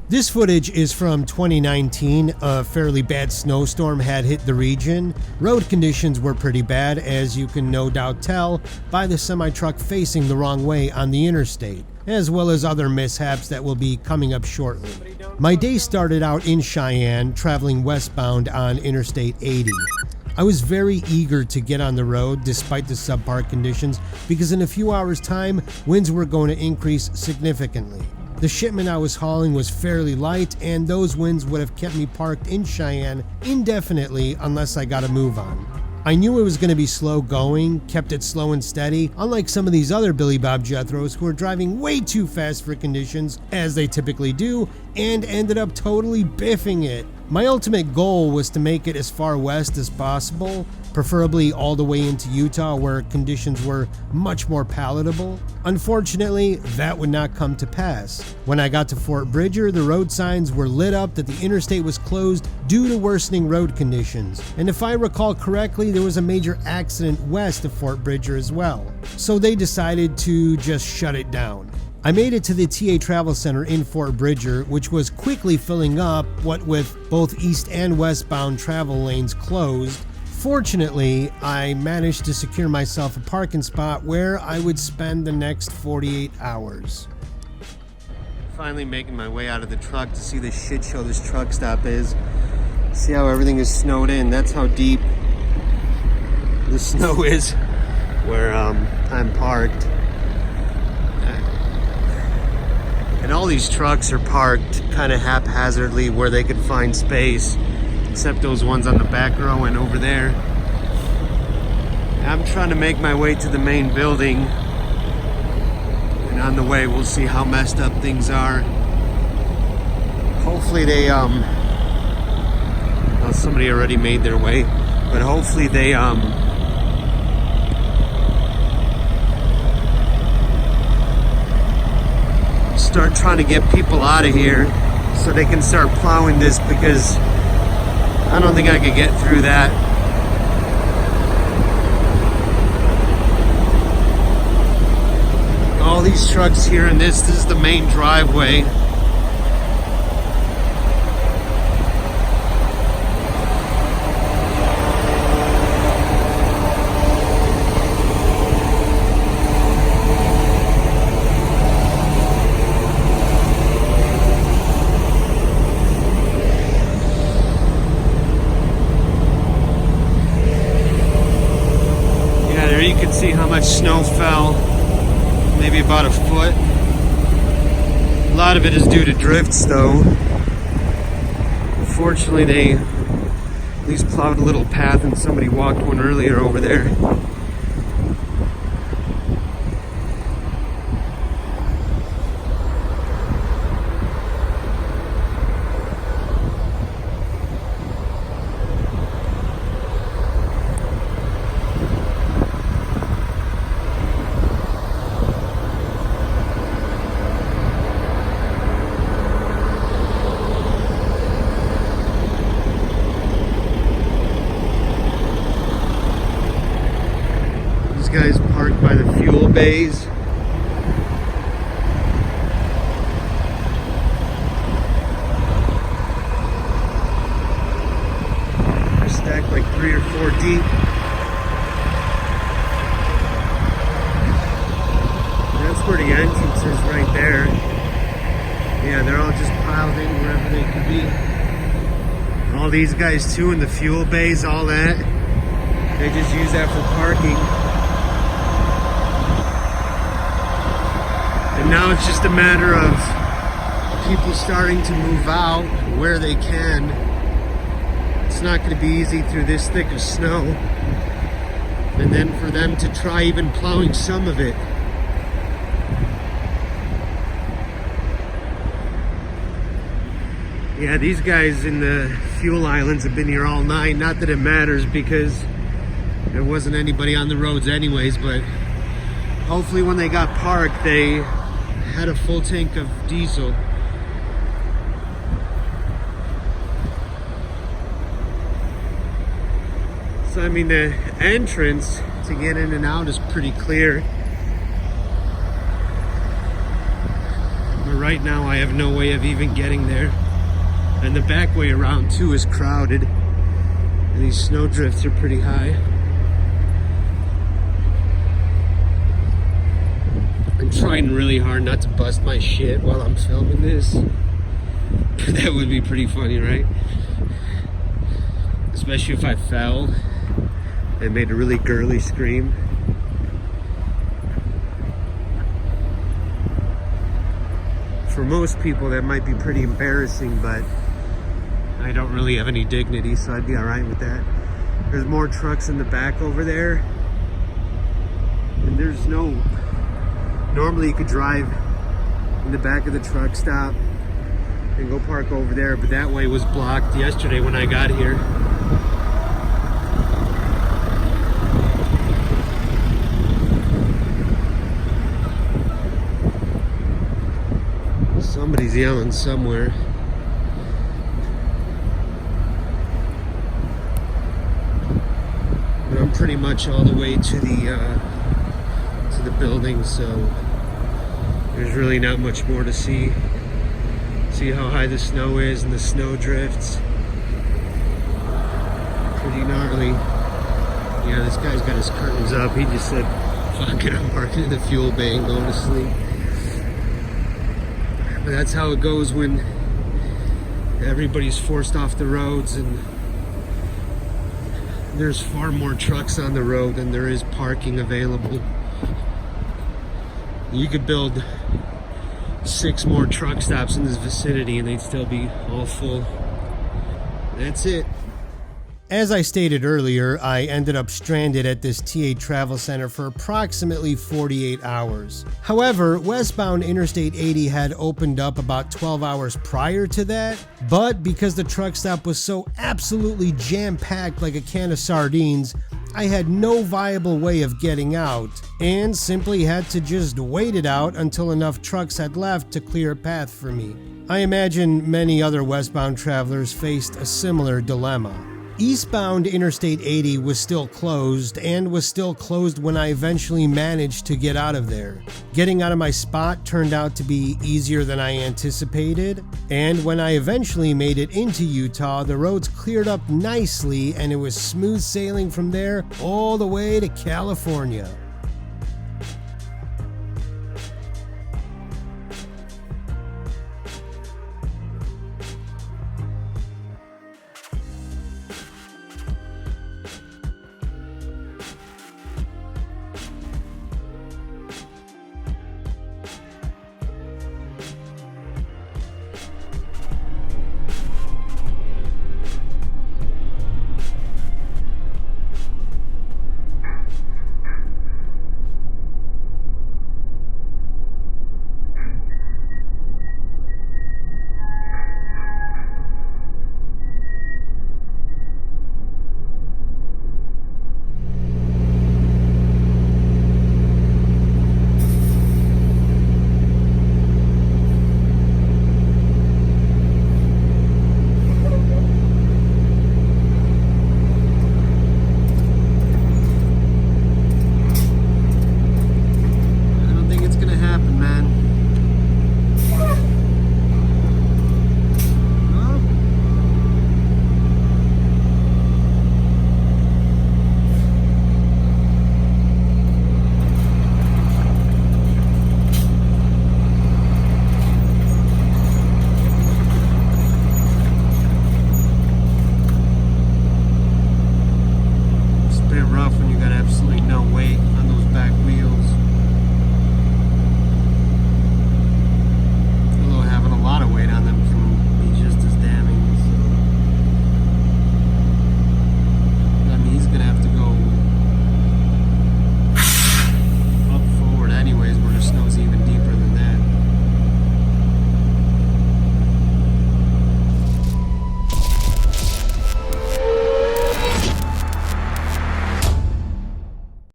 This footage is from 2019. A fairly bad snowstorm had hit the region. Road conditions were pretty bad, as you can no doubt tell by the semi-truck facing the wrong way on the interstate, as well as other mishaps that will be coming up shortly. My day started out in Cheyenne, traveling westbound on Interstate 80. I was very eager to get on the road despite the subpar conditions because in a few hours' time, winds were going to increase significantly. The shipment I was hauling was fairly light, and those winds would have kept me parked in Cheyenne indefinitely unless I got a move on. I knew it was going to be slow going, kept it slow and steady, unlike some of these other Billy Bob Jethros who are driving way too fast for conditions, as they typically do, and ended up totally biffing it. My ultimate goal was to make it as far west as possible, preferably all the way into Utah where conditions were much more palatable. Unfortunately, that would not come to pass. When I got to Fort Bridger, the road signs were lit up that the interstate was closed due to worsening road conditions. And if I recall correctly, there was a major accident west of Fort Bridger as well. So they decided to just shut it down. I made it to the TA Travel Center in Fort Bridger, which was quickly filling up, what with both east and westbound travel lanes closed. Fortunately, I managed to secure myself a parking spot where I would spend the next 48 hours. Finally making my way out of the truck to see the shit show this truck stop is. See how everything is snowed in. That's how deep the snow is where I'm parked. And all these trucks are parked kind of haphazardly where they could find space, except those ones on the back row and over there. I'm trying to make my way to the main building, and on the way we'll see how messed up things are. Hopefully they well, somebody already made their way, but hopefully they start trying to get people out of here so they can start plowing this, because I don't think I could get through that. All these trucks here, and this is the main driveway. You can see how much snow fell, maybe about a foot. A lot of it is due to drifts though. Fortunately they at least plowed a little path and somebody walked one earlier over there. Guys parked by the fuel bays. They're stacked like 3 or 4 deep. That's where the entrance is right there. Yeah, they're all just piled in wherever they could be. All these guys too in the fuel bays, all that. They just use that for parking. And now it's just a matter of people starting to move out where they can. It's not going to be easy through this thick of snow. And then for them to try even plowing some of it. Yeah, these guys in the fuel islands have been here all night. Not that it matters because there wasn't anybody on the roads anyways, but hopefully when they got parked, they had a full tank of diesel. So I mean, the entrance to get in and out is pretty clear. But right now I have no way of even getting there. And the back way around too is crowded. And these snow drifts are pretty high. I'm trying really hard not to bust my shit while I'm filming this. That would be pretty funny, right? Especially if I fell and made a really girly scream. For most people that might be pretty embarrassing, but I don't really have any dignity, so I'd be alright with that. There's more trucks in the back over there. And there's no... Normally you could drive in the back of the truck stop and go park over there, but that way was blocked yesterday when I got here. Somebody's yelling somewhere. But I'm pretty much all the way to the building, so there's really not much more to see. See how high the snow is and the snow drifts. Pretty gnarly. Yeah, this guy's got his curtains up. He just said, fuck it, I'm parking in the fuel bay and going to sleep. But that's how it goes when everybody's forced off the roads, and there's far more trucks on the road than there is parking available. You could build 6 more truck stops in this vicinity and they'd still be all full. That's it. As I stated earlier, I ended up stranded at this TA travel center for approximately 48 hours. However, westbound Interstate 80 had opened up about 12 hours prior to that, but because the truck stop was so absolutely jam-packed like a can of sardines, I had no viable way of getting out, and simply had to just wait it out until enough trucks had left to clear a path for me. I imagine many other westbound travelers faced a similar dilemma. Eastbound Interstate 80 was still closed, and was still closed when I eventually managed to get out of there. Getting out of my spot turned out to be easier than I anticipated, and when I eventually made it into Utah, the roads cleared up nicely and it was smooth sailing from there all the way to California.